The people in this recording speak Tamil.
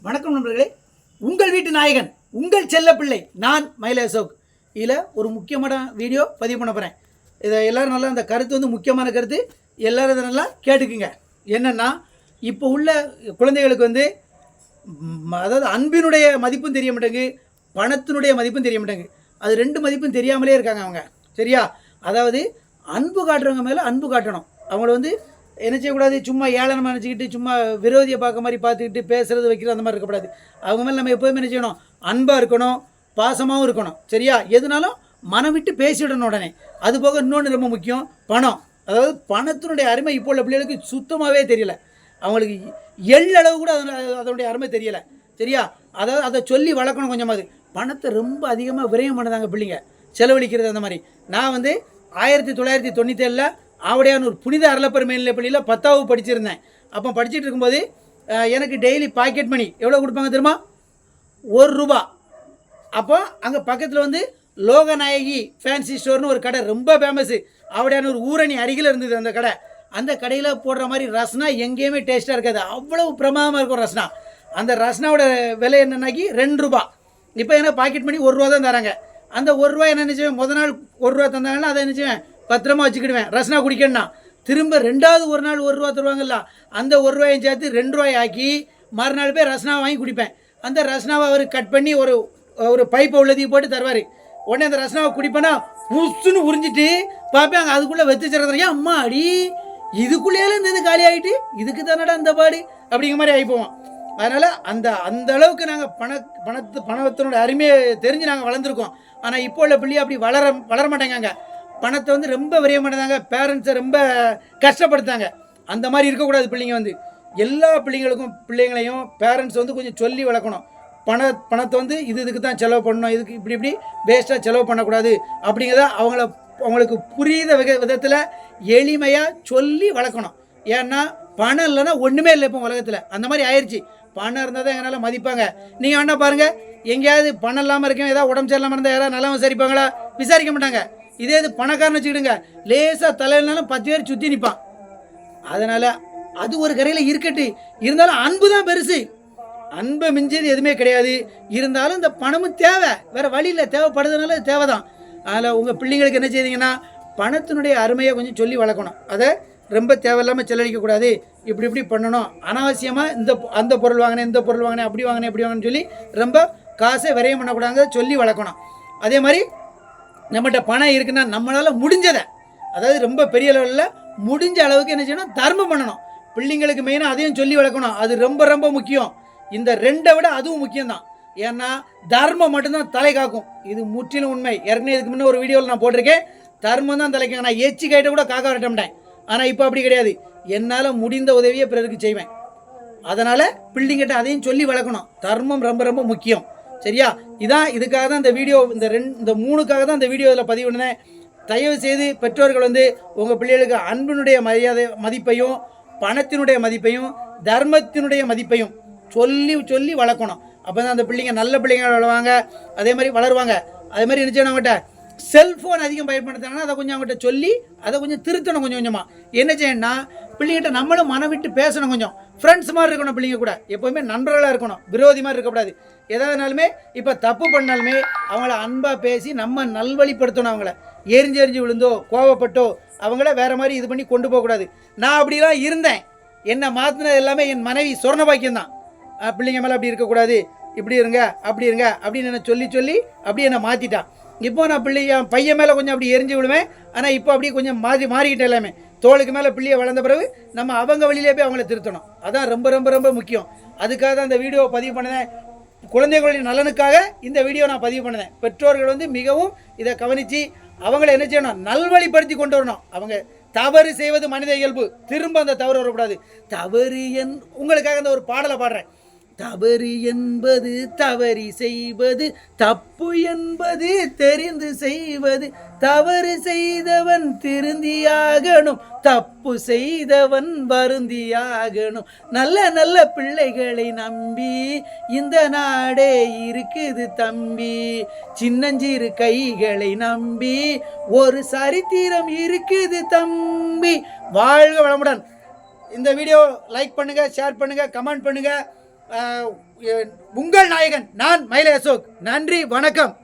வணக்கம் நண்பர்களே. உங்கள் வீட்டு நாயகன் உங்கள் செல்ல பிள்ளை நான் மயில அசோக். இதில் ஒரு முக்கியமான வீடியோ பதிவு பண்ண போகிறேன். இதை எல்லோரும் நல்லா அந்த கருத்து வந்து முக்கியமான கருத்து, எல்லோரும் இதை நல்லா கேட்டுக்குங்க. என்னென்னா, இப்போ உள்ள குழந்தைகளுக்கு வந்து அதாவது அன்பினுடைய மதிப்பும் தெரிய மாட்டேங்கு, பணத்தினுடைய மதிப்பும் தெரிய மாட்டேங்கு. அது ரெண்டு மதிப்பும் தெரியாமலே இருக்காங்க அவங்க. சரியா? அதாவது அன்பு காட்டுறவங்க மேலே அன்பு காட்டணும். அவங்கள வந்து என்ன செய்யக்கூடாது, சும்மா ஏளனமாக நினச்சிக்கிட்டு சும்மா விரோதியை பார்க்க மாதிரி பார்த்துக்கிட்டு பேசுகிறது வைக்கிறது அந்த மாதிரி இருக்கக்கூடாது. அவங்க மேலே நம்ம எப்போதுமே என்ன செய்யணும், அன்பாக இருக்கணும், பாசமாகவும் இருக்கணும். சரியா? எதுனாலும் மனம் விட்டு பேசிவிடணும் உடனே. அதுபோக இன்னொன்று ரொம்ப முக்கியம், பணம். அதாவது பணத்தினுடைய அருமை இப்போ உள்ள பிள்ளைகளுக்கு சுத்தமாகவே தெரியல. அவங்களுக்கு எள்ளளவு கூட அதனுடைய அருமை தெரியலை. சரியா? அதாவது அதை சொல்லி வளர்க்கணும் கொஞ்சமாவது. பணத்தை ரொம்ப அதிகமாக விரயம் பண்ணதாங்க பிள்ளைங்க, செலவழிக்கிறது அந்த மாதிரி. நான் வந்து 1997 ஆவடையானூர் புனித அரளப்பர் மேல்நிலை பள்ளியில் 10வது படிச்சிருந்தேன். அப்போ படிச்சுட்டு இருக்கும்போது எனக்கு டெய்லி பாக்கெட் மணி எவ்வளோ கொடுப்பாங்க தெரியுமா? ₹1. அப்போ அங்கே பக்கத்தில் வந்து லோகநாயகி ஃபேன்சி ஸ்டோர்னு ஒரு கடை ரொம்ப ஃபேமஸ்ஸு. ஆவடையானூர் ஊரணி அருகில் இருந்தது அந்த கடை. அந்த கடையில் போடுற மாதிரி ரஸ்னா எங்கேயுமே டேஸ்ட்டாக இருக்காது, அவ்வளவு பிரமாதமாக இருக்கும் ரஸ்னா. அந்த ரஸ்னாவோட விலை என்னன்னாக்கி ₹2. இப்போ என்ன பாக்கெட் மணி ₹1 தான் தராங்க. அந்த ₹1 என்ன நினச்சேன், முதல் நாள் ₹1 தந்தாங்கன்னா அதை நினச்சேன் பத்திரமா வச்சுக்கிடுவேன். ரஸ்னா குடிக்கணும்னா திரும்ப ரெண்டாவது ஒரு நாள் ₹1 தருவாங்கல்ல, அந்த ₹1 சேர்த்து ₹2 ஆக்கி மறுநாள் போய் ரஸ்னா வாங்கி குடிப்பேன். அந்த ரஸ்னாவை அவர் கட் பண்ணி ஒரு ஒரு பைப்பை உள்ளதையும் போட்டு தருவார். உடனே அந்த ரஸ்னாவை குடிப்பேன்னா புஷ்ஷுன்னு உறிஞ்சிட்டு பார்ப்பேன், அதுக்குள்ளே வெத்துச்சிடறேன். அம்மா அடி, இதுக்குள்ளேயே இந்த காலி ஆகிட்டு இதுக்கு தானடா அந்த பாடு அப்படிங்கிற மாதிரி ஆகிப்போம். அதனால் அந்த அளவுக்கு நாங்கள் பணத்தினோட அருமையை தெரிஞ்சு நாங்கள் வளர்ந்துருக்கோம். ஆனால் இப்போ உள்ள பிள்ளையை அப்படி வளர மாட்டேங்க. பணத்தை வந்து ரொம்ப விரைய மாட்டேங்காங்க, பேரண்ட்ஸை ரொம்ப கஷ்டப்படுத்தாங்க. அந்த மாதிரி இருக்கக்கூடாது. பிள்ளைங்க வந்து எல்லா பிள்ளைங்களையும் பேரண்ட்ஸ் வந்து கொஞ்சம் சொல்லி வளர்க்கணும். பணத்தை வந்து இதுக்கு தான் செலவு பண்ணணும், இதுக்கு இப்படி வேஸ்ட்டாக செலவு பண்ணக்கூடாது அப்படிங்கிறத அவங்களுக்கு புரியுத விதத்தில் எளிமையாக சொல்லி வளர்க்கணும். ஏன்னா பணம் இல்லைன்னா ஒன்றுமே இல்லை இப்போ உலகத்தில். அந்த மாதிரி ஆயிடுச்சு. பணம் இருந்தால் தான் எங்களால் மதிப்பாங்க. நீங்கள் வேணா பாருங்கள், எங்கேயாவது பணம் இல்லாமல் இருக்கேன், ஏதாவது உடம்பு சரியில்லாமல் இருந்தால் யாராவது நல்லா விசாரிப்பாங்களா? விசாரிக்க மாட்டாங்க. இதே இது பணக்காரன் வச்சுக்கிடுங்க, லேசாக தலையினாலும் 10 பேர் சுற்றி நிற்பான். அதனால் அது ஒரு கரையில் இருக்கட்டு. இருந்தாலும் அன்பு தான் பெருசு. அன்பை மிஞ்சது எதுவுமே கிடையாது. இருந்தாலும் இந்த பணமும் தேவை, வேறு வழி இல்லை, தேவைப்படுறதுனால தேவை தான். அதில் உங்கள் பிள்ளைங்களுக்கு என்ன செய்தீங்கன்னா, பணத்தினுடைய அருமையை கொஞ்சம் சொல்லி வளர்க்கணும். அதை ரொம்ப தேவையில்லாமல் செலவழிக்கக்கூடாது. இப்படி பண்ணணும். அனாவசியமாக அந்த பொருள் வாங்கினேன், இந்த பொருள் வாங்கினேன், அப்படி வாங்கினேன்னு சொல்லி ரொம்ப காசை விரயம் பண்ணக்கூடாது, சொல்லி வளர்க்கணும். அதே மாதிரி நம்மகிட்ட பணம் இருக்குன்னா நம்மளால் முடிஞ்சதை, அதாவது ரொம்ப பெரிய லெவலில் முடிஞ்ச அளவுக்கு என்ன செய்யணும், தர்மம் பண்ணணும். பிள்ளைங்களுக்கு மெயினாக அதையும் சொல்லி வளர்க்கணும். அது ரொம்ப ரொம்ப முக்கியம். இந்த 2 விட அதுவும் முக்கியம்தான். ஏன்னா தர்மம் மட்டும்தான் தலை காக்கும். இது முற்றிலும் உண்மை. ஏற்கனவே இதுக்கு முன்னே ஒரு வீடியோவில் நான் போட்டிருக்கேன், தர்மம் தான் தலைக்காங்க. நான் எச்சி கைட்ட கூட காக்க வரட்ட மாட்டேன். ஆனால் இப்போ அப்படி கிடையாது. என்னால் முடிந்த உதவியை பிறருக்கு செய்வேன். அதனால் பிள்ளைங்கிட்ட அதையும் சொல்லி வளர்க்கணும். தர்மம் ரொம்ப ரொம்ப முக்கியம். சரியா? இதுக்காக தான் இந்த வீடியோ, இந்த 3க்காக தான் இந்த வீடியோ இதில் பதிவு பண்ணேன். தயவு செய்து பெற்றோர்கள் வந்து உங்கள் பிள்ளைகளுக்கு அன்பினுடைய மதிப்பையும், பணத்தினுடைய மதிப்பையும், தர்மத்தினுடைய மதிப்பையும் சொல்லி வளர்க்கணும். அப்போ தான் அந்த பிள்ளைங்க நல்ல பிள்ளைங்க வளருவாங்க, அதே மாதிரி வளருவாங்க. அதே மாதிரி என்ன செய்யணும், அவங்ககிட்ட செல்ஃபோன் அதிகம் பயன்படுத்தினாங்கன்னா அதை கொஞ்சம் அவங்ககிட்ட சொல்லி அதை கொஞ்சம் திருத்தணும். கொஞ்சமாக என்ன செய்யணும்னா, பிள்ளைங்கிட்ட நம்மளும் மனம் விட்டு பேசணும். கொஞ்சம் ஃப்ரெண்ட்ஸ் மாதிரி இருக்கணும். பிள்ளைங்க கூட எப்போவுமே நண்பர்களாக இருக்கணும், விரோதி மாதிரி இருக்கக்கூடாது. எதாவதுனாலுமே இப்போ தப்பு பண்ணாலுமே அவங்கள அன்பாக பேசி நம்ம நல்வழிப்படுத்தணும். அவங்கள எரிஞ்சு விழுந்தோ கோவப்பட்டோ அவங்கள வேறு மாதிரி இது பண்ணி கொண்டு போகக்கூடாது. நான் அப்படிலாம் இருந்தேன். என்னை மாற்றினது எல்லாமே என் மனைவி சொர்ண பாக்கியம் தான். பிள்ளைங்க மேலே அப்படி இருக்கக்கூடாது, இப்படி இருங்க அப்படி இருங்க அப்படின்னு என்ன சொல்லி அப்படி என்னை மாற்றிட்டான். இப்போ நான் என் பையன் மேலே கொஞ்சம் அப்படி எரிஞ்சு விடுவேன். ஆனால் இப்போ அப்படி கொஞ்சம் மாறிக்கிட்டேன். எல்லாமே தோளுக்கு மேலே பிள்ளையை வளர்ந்த பிறகு நம்ம அவங்க வழியிலே போய் அவங்கள திருத்தணும். அதான் ரொம்ப ரொம்ப ரொம்ப முக்கியம். அதுக்காக தான் இந்த வீடியோவை பதிவு பண்ணேன். குழந்தைகளுடைய நலனுக்காக இந்த வீடியோ நான் பதிவு பண்ணேன். பெற்றோர்கள் வந்து மிகவும் இதை கவனித்து அவங்கள என்ன செய்யணும், நல்வழிப்படுத்தி கொண்டு வரணும். அவங்க தவறு செய்வது மனித இயல்பு, திரும்ப அந்த தவறு வரக்கூடாது. தவறு உங்களுக்காக இந்த ஒரு பாடலை பாடுறேன். தவறு என்பது தவறி செய்வது, தப்பு என்பது தெரிந்து செய்வது. தவறு செய்தவன் திருந்தியாகணும், தப்பு செய்தவன் வருந்தியாகணும். நல்ல நல்ல பிள்ளைகளை நம்பி இந்த நாடே இருக்குது தம்பி. சின்னஞ்சிறு கைகளை நம்பி ஒரு சரித்திரம் இருக்குது தம்பி. வாழ்க வளமுடன். இந்த வீடியோ லைக் பண்ணுங்கள், ஷேர் பண்ணுங்கள், கமெண்ட் பண்ணுங்கள். உங்கள் நாயகன் நான் மயிலை அசோக். நன்றி, வணக்கம்.